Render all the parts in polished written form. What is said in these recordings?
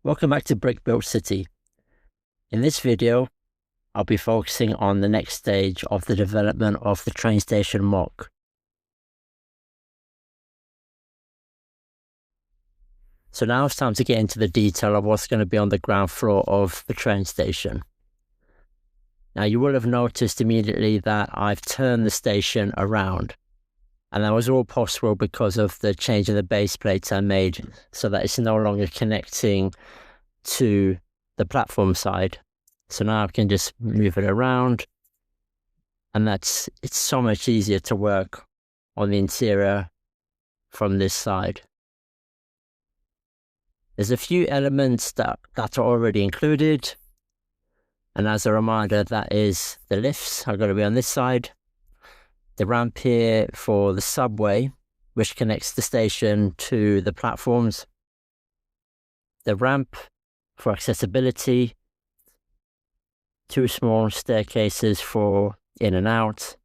Welcome back to Brick Built City. In this video, I'll be focusing on the next stage of the development of the train station mock. So now it's time to get into the detail of what's going to be on the ground floor of the train station. Now you will have noticed immediately that I've turned the station around, and that was all possible because of the change in the base plates I made so that it's no longer connecting to the platform side. So now I can just move it around, and it's so much easier to work on the interior from this side. There's a few elements that are already included, and as a reminder, that is the lifts are going to be on this side, the ramp here for the subway, which connects the station to the platforms, the ramp for accessibility, two small staircases for in and out,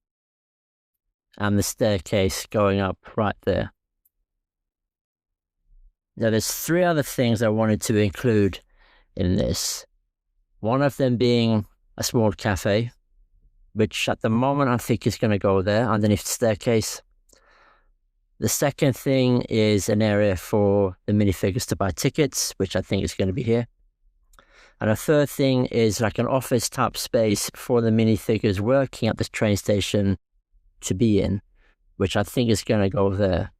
and the staircase going up right there. Now there's three other things I wanted to include in this. One of them being a small cafe, which at the moment I think is going to go there underneath the staircase. The second thing is an area for the minifigures to buy tickets, which I think is going to be here. And a third thing is like an office type space for the minifigures working at this train station to be in, which I think is going to go there.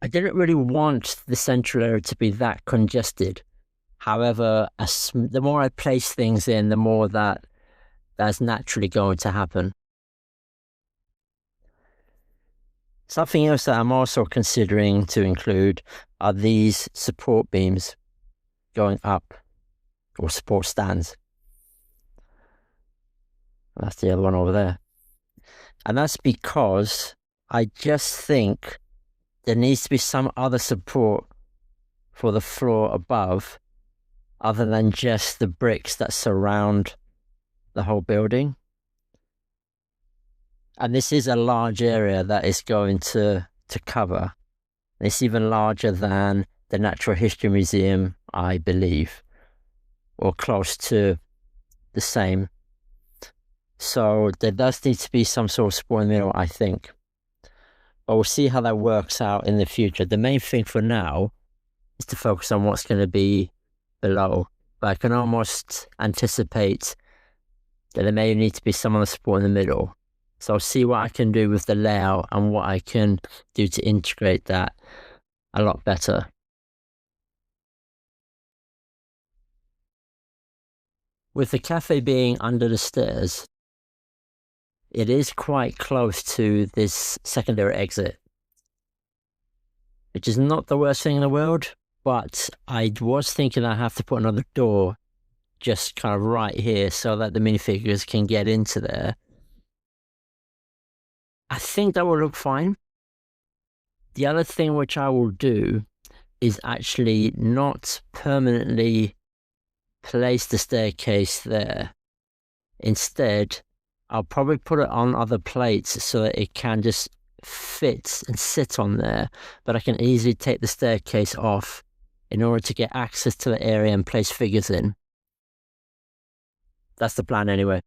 I didn't really want the central area to be that congested. However, the more I place things in, the more that's naturally going to happen. Something else that I'm also considering to include are these support beams going up, or support stands. That's the other one over there. And that's because I just think there needs to be some other support for the floor above other than just the bricks that surround the whole building. And this is a large area that is going to cover. It's even larger than the Natural History Museum, I believe, or close to the same. So there does need to be some sort of support in the middle, I think. But we'll see how that works out in the future. The main thing for now is to focus on what's going to be below. But I can almost anticipate that there may need to be some other support in the middle. So I'll see what I can do with the layout and what I can do to integrate that a lot better. With the cafe being under the stairs, it is quite close to this secondary exit, which is not the worst thing in the world, but I was thinking I have to put another door just kind of right here so that the minifigures can get into there. I think that will look fine. The other thing which I will do is actually not permanently place the staircase there. Instead, I'll probably put it on other plates so that it can just fit and sit on there, but I can easily take the staircase off in order to get access to the area and place figures in. That's the plan anyway.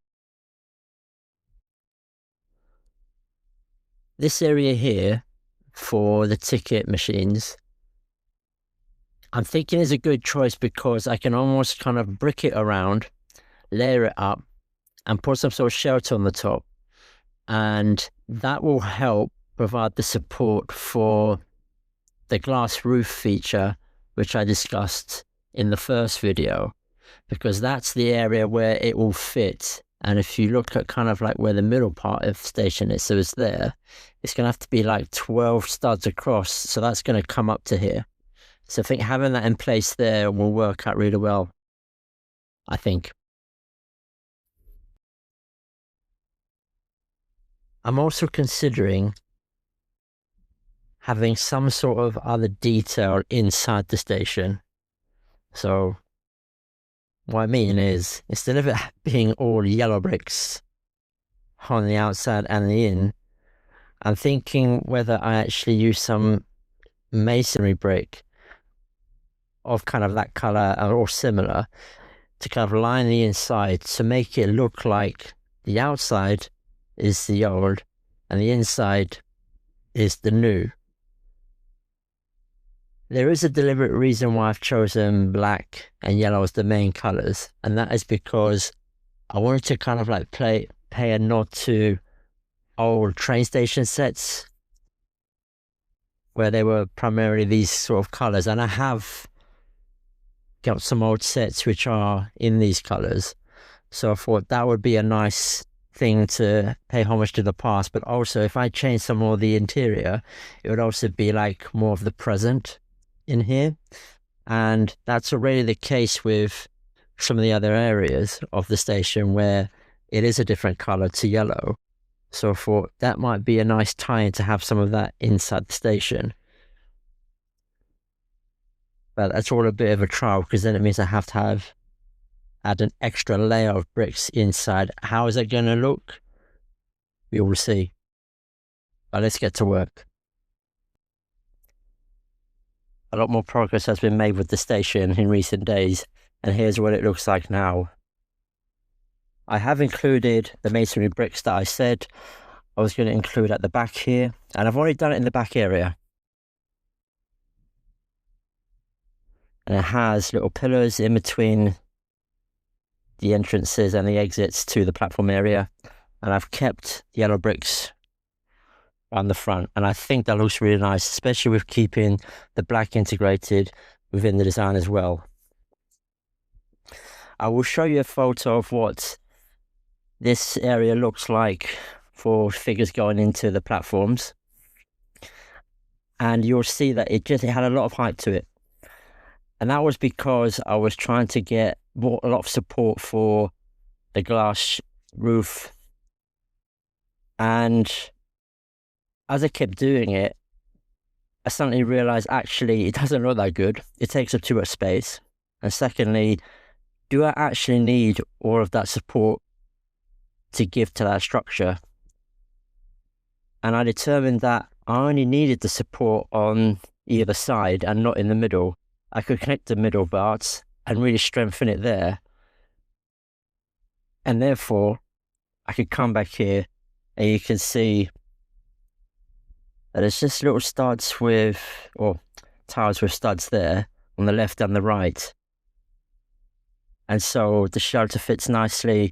This area here for the ticket machines, I'm thinking is a good choice because I can almost kind of brick it around, layer it up, and put some sort of shelter on the top. And that will help provide the support for the glass roof feature, which I discussed in the first video, because that's the area where it will fit. And if you look at kind of like where the middle part of the station is, so it's there, it's going to have to be like 12 studs across. So that's going to come up to here. So I think having that in place there will work out really well, I think. I'm also considering having some sort of other detail inside the station. So what I mean is, instead of it being all yellow bricks on the outside and the in, I'm thinking whether I actually use some masonry brick of kind of that color or similar to kind of line the inside to make it look like the outside is the old and the inside is the new. There is a deliberate reason why I've chosen black and yellow as the main colors, and that is because I wanted to kind of like pay a nod to old train station sets where they were primarily these sort of colors, and I have got some old sets which are in these colors, so I thought that would be a nice thing to pay homage to the past. But also, if I change some more of the interior, it would also be like more of the present in here, and that's already the case with some of the other areas of the station where it is a different color to yellow. So I thought that might be a nice tie-in to have some of that inside the station. But that's all a bit of a trial, because then it means I have to add an extra layer of bricks inside. How is it going to look? We will see. But let's get to work. A lot more progress has been made with the station in recent days, and here's what it looks like now. I have included the masonry bricks that I said I was going to include at the back here, and I've already done it in the back area. And it has little pillars in between the entrances and the exits to the platform area, and I've kept the yellow bricks around the front, and I think that looks really nice, especially with keeping the black integrated within the design as well. I will show you a photo of what this area looks like for figures going into the platforms, and you'll see that it had a lot of height to it, and that was because I was trying to get a lot of support for the glass roof. And as I kept doing it, I suddenly realized actually it doesn't look that good. It takes up too much space. And secondly, do I actually need all of that support to give to that structure? And I determined that I only needed the support on either side and not in the middle. I could connect the middle parts and really strengthen it there. And therefore, I could come back here and you can see that it's just little studs with, or tiles with studs there on the left and the right. And so the shelter fits nicely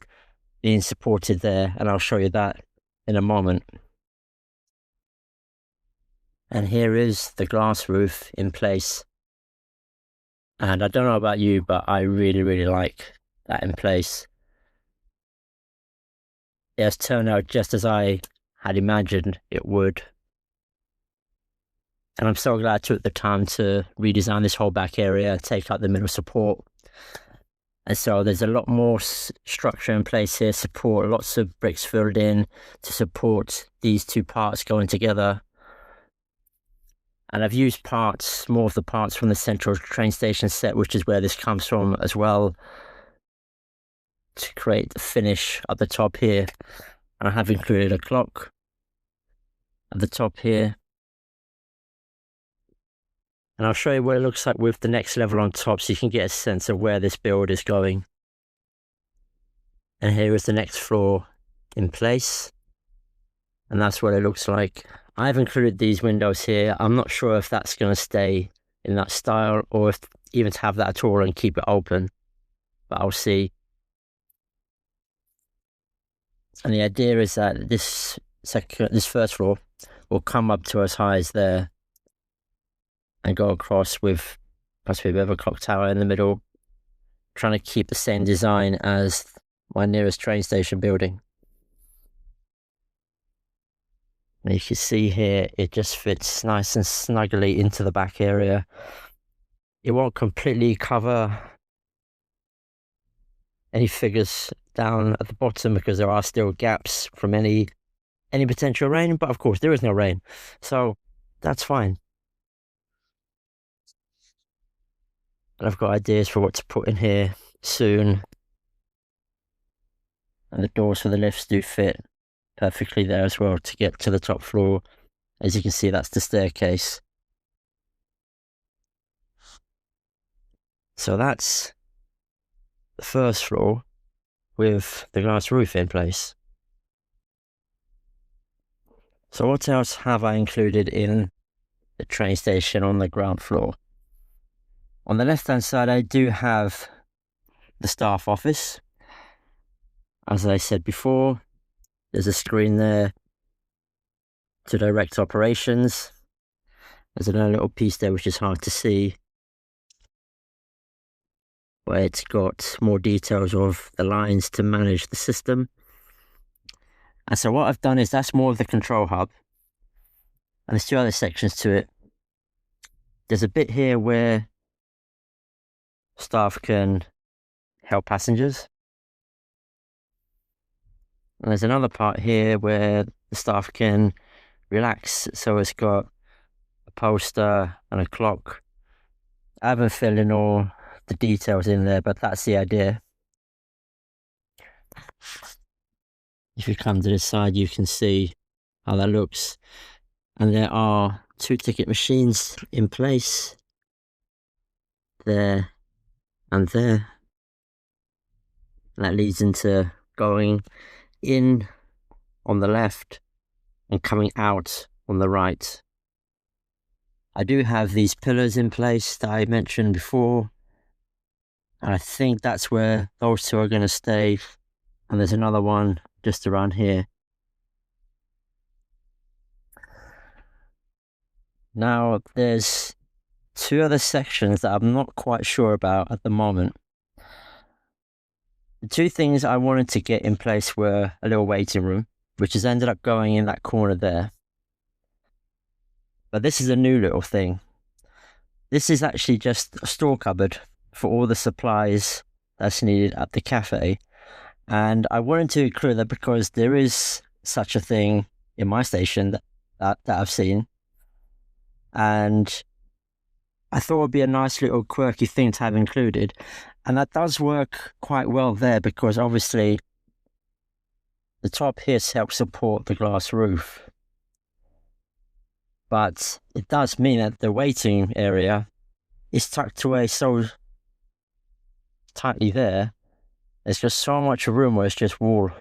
being supported there, and I'll show you that in a moment. And here is the glass roof in place. And I don't know about you, but I really, really like that in place. It has turned out just as I had imagined it would. And I'm so glad I took the time to redesign this whole back area, take out the middle support. And so there's a lot more structure in place here, support, lots of bricks filled in to support these two parts going together. And I've used more of the parts from the central train station set, which is where this comes from as well, to create the finish at the top here. And I have included a clock at the top here. And I'll show you what it looks like with the next level on top, so you can get a sense of where this build is going. And here is the next floor in place. And that's what it looks like. I've included these windows here. I'm not sure if that's going to stay in that style, or if even to have that at all and keep it open, but I'll see. And the idea is that this first floor will come up to as high as there and go across with possibly a bit of a clock tower in the middle, trying to keep the same design as my nearest train station building. And you can see here, it just fits nice and snugly into the back area. It won't completely cover any figures down at the bottom because there are still gaps from any potential rain, but of course there is no rain, so that's fine. And I've got ideas for what to put in here soon. And the doors for the lifts do fit perfectly there as well to get to the top floor. As you can see, that's the staircase. So that's the first floor with the glass roof in place. So what else have I included in the train station on the ground floor? On the left hand side, I do have the staff office. As I said before, there's a screen there to direct operations. There's another little piece there which is hard to see, where it's got more details of the lines to manage the system. And so what I've done is that's more of the control hub. And there's two other sections to it. There's a bit here where staff can help passengers. And there's another part here where the staff can relax. So it's got a poster and a clock. I haven't filled in all the details in there, but that's the idea. If you come to this side, you can see how that looks. And there are 2 ticket machines in place, there and there. And that leads into going in on the left and coming out on the right. I do have these pillars in place that I mentioned before, and I think that's where those 2 are going to stay. And there's another one just around here. Now there's 2 other sections that I'm not quite sure about at the moment. The 2 things I wanted to get in place were a little waiting room, which has ended up going in that corner there. But this is a new little thing. This is actually just a store cupboard for all the supplies that's needed at the cafe. And I wanted to include that because there is such a thing in my station that I've seen. And I thought it would be a nice little quirky thing to have included. And that does work quite well there because obviously the top here helps support the glass roof. But it does mean that the waiting area is tucked away so tightly there. There's just so much room where it's just wall.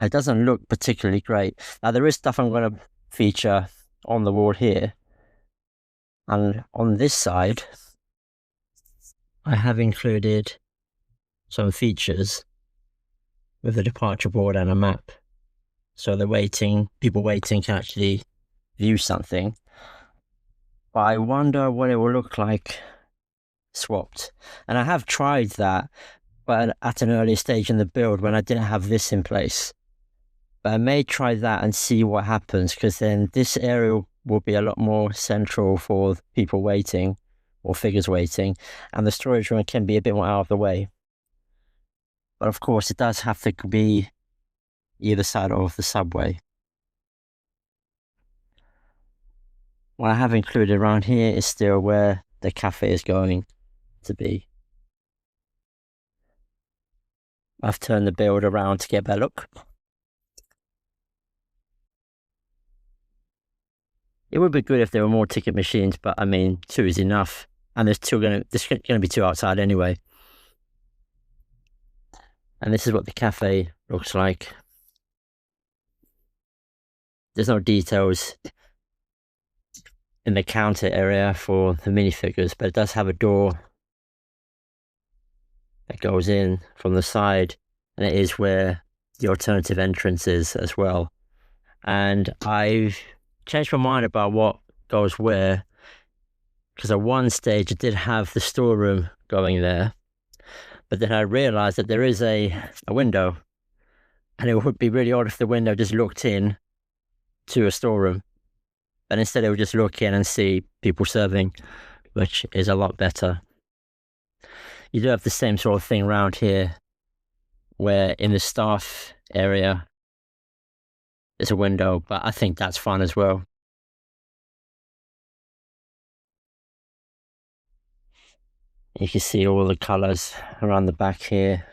It doesn't look particularly great. Now there is stuff I'm going to feature on the wall here. And on this side, I have included some features with a departure board and a map. So people waiting can actually view something. But I wonder what it will look like swapped. And I have tried that, but at an earlier stage in the build when I didn't have this in place. But I may try that and see what happens, because then this area will be a lot more central for people waiting or figures waiting, and the storage room can be a bit more out of the way. But of course it does have to be either side of the subway. What I have included around here is still where the cafe is going to be. I've turned the build around to get a better look. It would be good if there were more ticket machines, but I mean, 2 is enough. And there's going to be 2 outside anyway. And this is what the cafe looks like. There's no details in the counter area for the minifigures, but it does have a door that goes in from the side, and it is where the alternative entrance is as well. And I've changed my mind about what goes where, because at one stage it did have the storeroom going there, but then I realized that there is a window, and it would be really odd if the window just looked in to a storeroom, and instead it would just look in and see people serving, which is a lot better. You do have the same sort of thing around here, where in the staff area there's a window, but I think that's fun as well. You can see all the colours around the back here,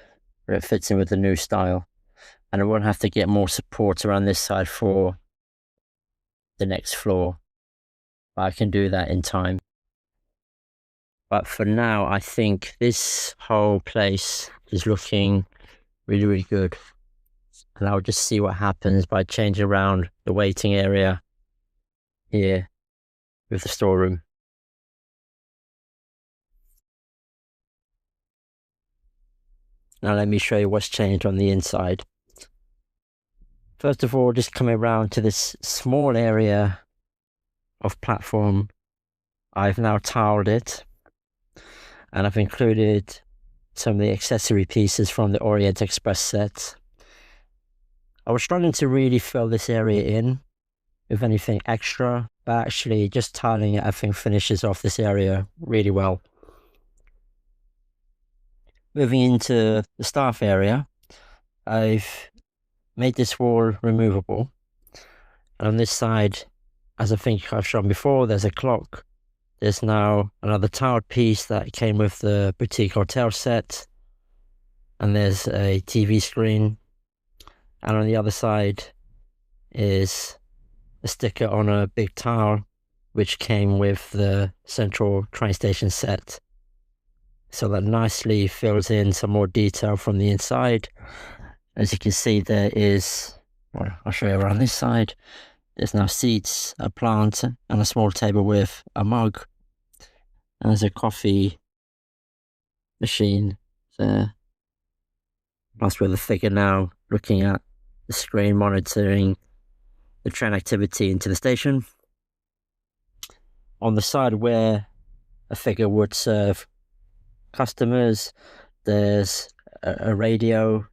where it fits in with the new style. And I won't have to get more support around this side for the next floor, but I can do that in time. But for now, I think this whole place is looking really, really good. And I'll just see what happens by changing around the waiting area here with the storeroom. Now let me show you what's changed on the inside. First of all, just coming around to this small area of platform, I've now tiled it, and I've included some of the accessory pieces from the Orient Express set. I was struggling to really fill this area in with anything extra, but actually just tiling it I think finishes off this area really well. Moving into the staff area, I've made this wall removable, and on this side, as I think I've shown before, there's a clock. There's now another tiled piece that came with the boutique hotel set, and there's a TV screen, and on the other side is a sticker on a big tile which came with the central train station set, so that nicely fills in some more detail from the inside. As you can see, there is, well, I'll show you around this side, there's now seats, a plant, and a small table with a mug, and there's a coffee machine there, plus with a figure now looking at the screen monitoring the train activity into the station. On the side where a figure would serve customers, there's a radio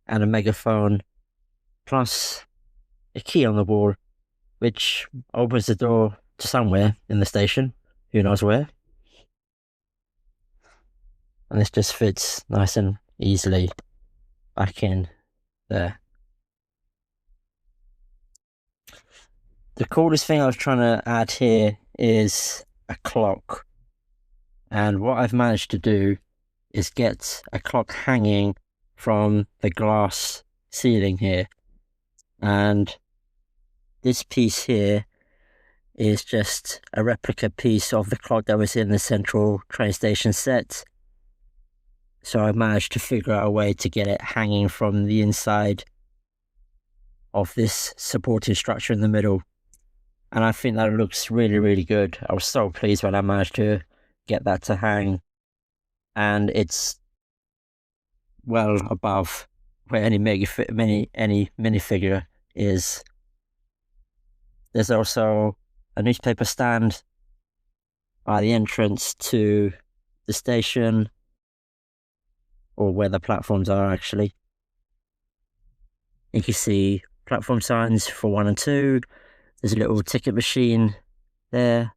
and a megaphone, plus a key on the wall, which opens the door to somewhere in the station, who knows where. And this just fits nice and easily back in there. The coolest thing I was trying to add here is a clock. And what I've managed to do is get a clock hanging from the glass ceiling here. And this piece here is just a replica piece of the clock that was in the central train station set. So I managed to figure out a way to get it hanging from the inside of this supporting structure in the middle. And I think that looks really, really good. I was so pleased when I managed to get that to hang. And it's well above where any minifigure is. There's also a newspaper stand by the entrance to the station, or where the platforms are actually. You can see platform signs for 1 and 2. There's a little ticket machine there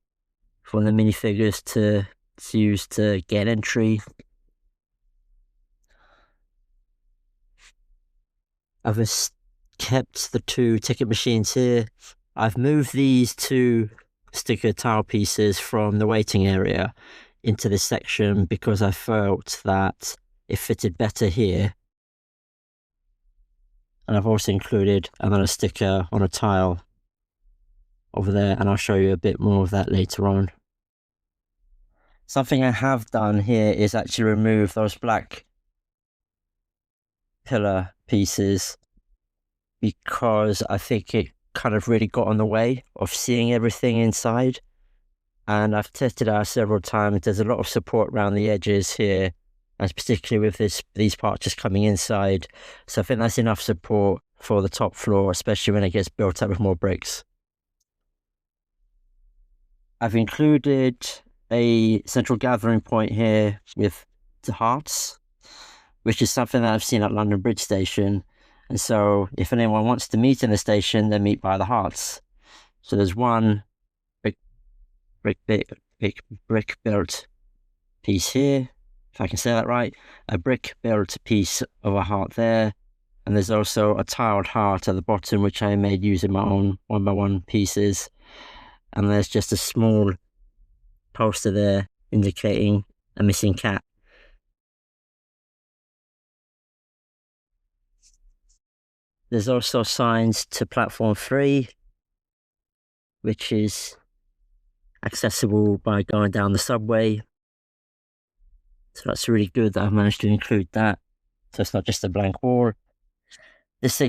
for the minifigures to use to get entry. I've just kept the 2 ticket machines here. I've moved these 2 sticker tile pieces from the waiting area into this section because I felt that it fitted better here. And I've also included another sticker on a tile over there, and I'll show you a bit more of that later on. Something I have done here is actually remove those black pillar pieces because I think it kind of really got in the way of seeing everything inside. And I've tested out several times. There's a lot of support around the edges here, and particularly with these parts just coming inside. So I think that's enough support for the top floor, especially when it gets built up with more bricks. I've included a central gathering point here with the hearts, which is something that I've seen at London Bridge Station. And so if anyone wants to meet in the station, they meet by the hearts. So there's one brick built piece here, if I can say that right, a brick built piece of a heart there, and there's also a tiled heart at the bottom which I made using my own 1x1 pieces, and there's just a small poster there indicating a missing cat. There's also signs to platform 3, which is accessible by going down the subway. So that's really good that I've managed to include that. So it's not just a blank wall. This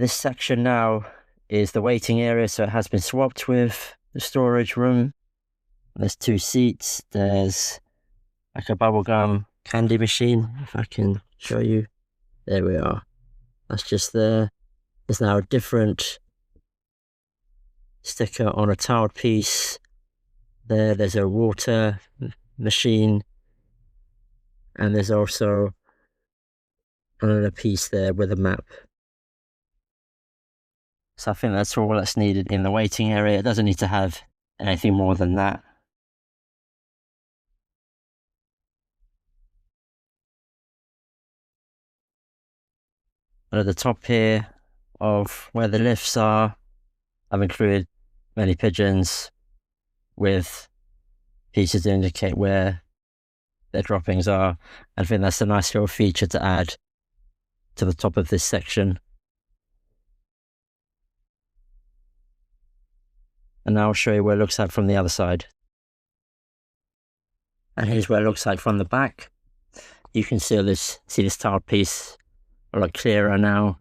section now is the waiting area, so it has been swapped with the storage room. There's 2 seats. There's like a bubblegum candy machine, if I can show you. There we are. That's just there. There's now a different sticker on a tiled piece. There's a water machine. And there's also another piece there with a map. So I think that's all that's needed in the waiting area. It doesn't need to have anything more than that. And at the top here of where the lifts are, I've included many pigeons with pieces to indicate where their droppings are. I think that's a nice little feature to add to the top of this section. And now I'll show you where it looks like from the other side. And here's what it looks like from the back. You can see this tiled piece a lot clearer now.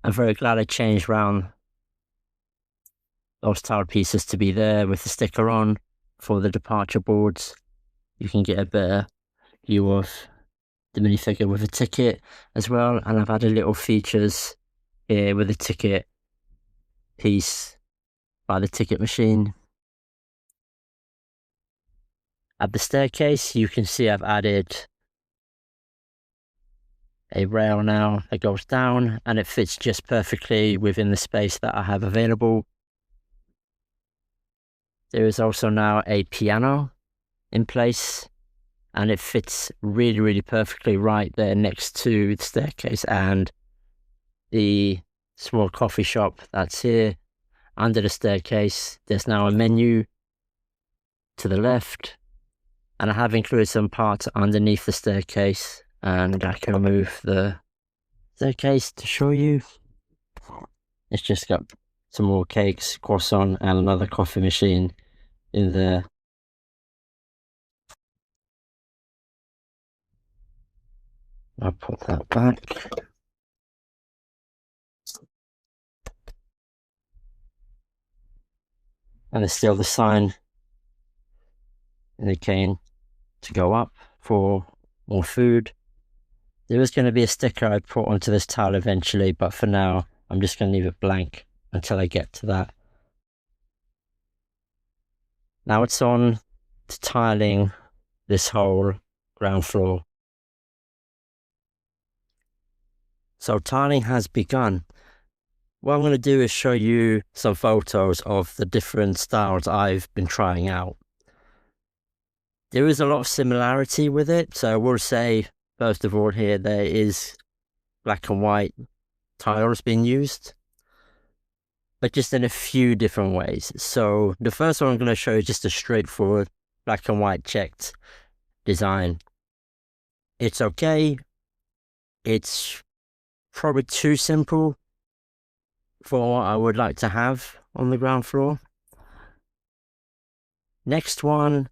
I'm very glad I changed around those tiled pieces to be there with the sticker on for the departure boards. You can get a better view of the minifigure with a ticket as well. And I've added little features here with the ticket piece by the ticket machine. At the staircase, you can see I've added a rail now that goes down, and it fits just perfectly within the space that I have available. There is also now a piano in place, and it fits really, really perfectly right there next to the staircase and the small coffee shop that's here under the staircase. There's now a menu to the left, and I have included some parts underneath the staircase, and I can move the staircase to show you. It's just got some more cakes, croissant, and another coffee machine in there. I'll put that back. And there's still the sign indicating to go up for more food. There is going to be a sticker I put onto this tile eventually, but for now, I'm just going to leave it blank until I get to that. Now it's on to tiling this whole ground floor. So tiling has begun. What I'm going to do is show you some photos of the different styles I've been trying out. There is a lot of similarity with it, so I will say, first of all, here there is black and white tiles being used, but just in a few different ways. So the first one I'm going to show you is just a straightforward black and white checked design. It's okay. It's probably too simple for what I would like to have on the ground floor. Next one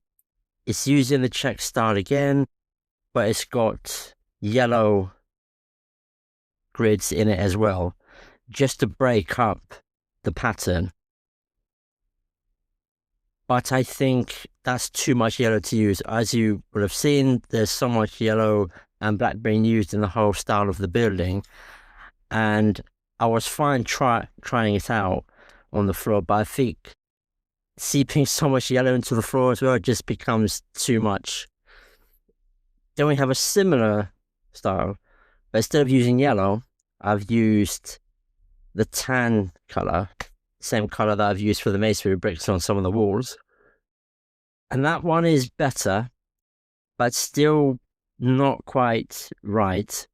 is using the check style again, but it's got yellow grids in it as well, just to break up the pattern. But I think that's too much yellow to use. As you will have seen, there's so much yellow and black being used in the whole style of the building, and I was fine trying it out on the floor, but I think seeping so much yellow into the floor as well just becomes too much. Then we have a similar style, but instead of using yellow, I've used the tan color, same color that I've used for the masonry bricks on some of the walls. And that one is better, but still not quite right.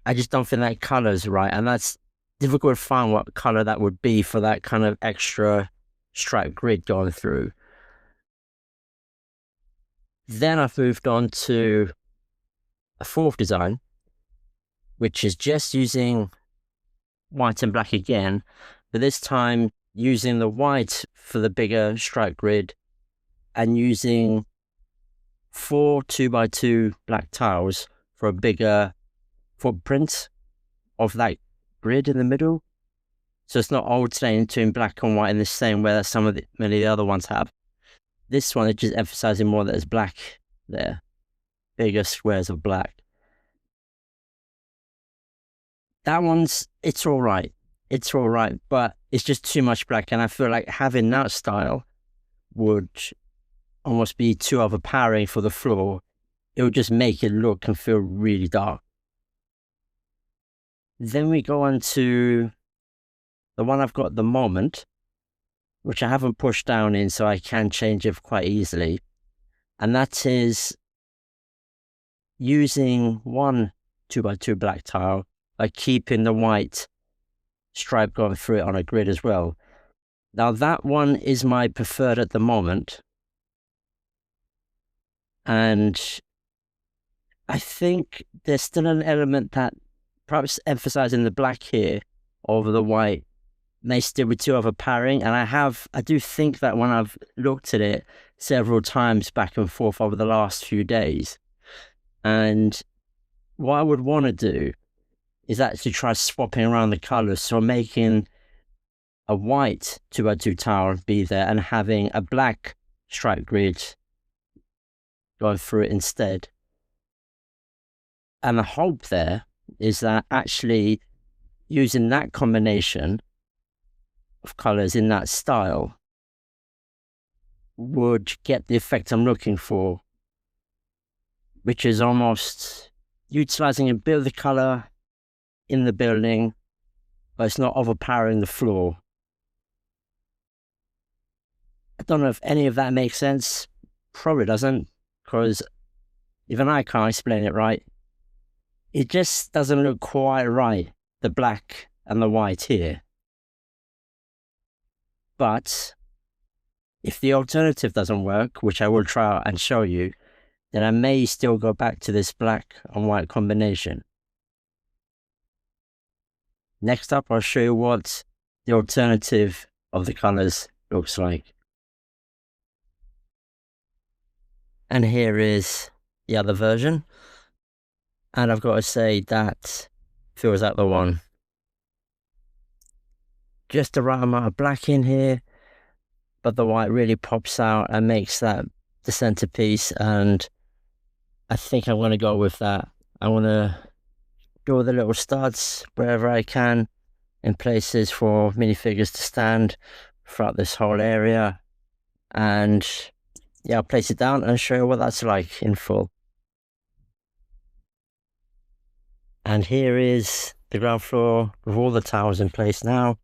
I just don't think that color's right, and that's difficult to find what color that would be for that kind of extra stripe grid going through. Then I've moved on to a fourth design, which is just using white and black again, but this time using the white for the bigger stripe grid and using 4 2x2 black tiles for a bigger footprint of that grid in the middle. So it's not alternating between black and white in the same way that many of the other ones have. This one is just emphasizing more that there's black there, bigger squares of black. That one's, it's all right, but it's just too much black, and I feel like having that style would almost be too overpowering for the floor. It would just make it look and feel really dark. Then we go on to the one I've got at the moment, which I haven't pushed down in, so I can change it quite easily. And that is using one 2x2 black tile, like keeping the white stripe going through it on a grid as well. Now that one is my preferred at the moment. And I think there's still an element that perhaps emphasizing the black here over the white may still be too overpowering. And I do think that when I've looked at it several times back and forth over the last few days, and what I would want to do is actually try swapping around the colors. So making a white 2x2 tile be there and having a black stripe grid going through it instead. And the hope there is that actually using that combination of colors in that style would get the effect I'm looking for, which is almost utilizing a bit of the color in the building, but it's not overpowering the floor. I don't know if any of that makes sense. Probably doesn't, because even I can't explain it right. It just doesn't look quite right, the black and the white here. But if the alternative doesn't work, which I will try out and show you, then I may still go back to this black and white combination. Next up, I'll show you what the alternative of the colors looks like. And here is the other version. And I've got to say that feels like the one. Just the right amount of black in here, but the white really pops out and makes that the centerpiece. And I think I'm going to go with that. I want to do the little studs wherever I can in places for minifigures to stand throughout this whole area. And yeah, I'll place it down and show you what that's like in full. And here is the ground floor with all the towers in place now.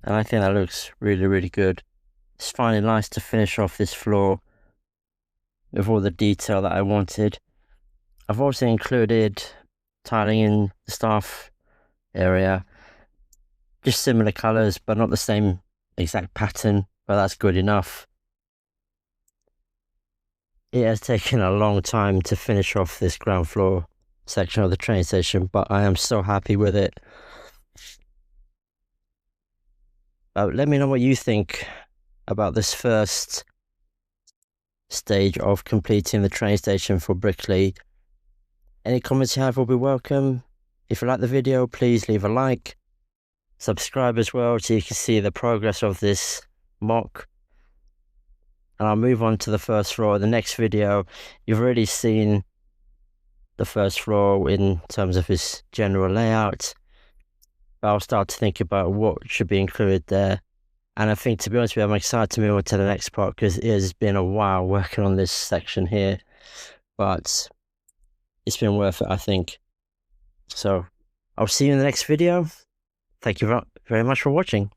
And I think that looks really, really good. It's finally nice to finish off this floor with all the detail that I wanted. I've also included tiling in the staff area. Just similar colours, but not the same exact pattern, but that's good enough. It has taken a long time to finish off this ground floor section of the train station, but I am so happy with it. Let me know what you think about this first stage of completing the train station for Brickley. Any comments you have will be welcome. If you like the video, please leave a like. Subscribe as well so you can see the progress of this mock. And I'll move on to the first floor. The next video, you've already seen the first floor in terms of its general layout. But I'll start to think about what should be included there. And I think, to be honest with you, I'm excited to move on to the next part because it has been a while working on this section here. But it's been worth it, I think. So I'll see you in the next video. Thank you very much for watching.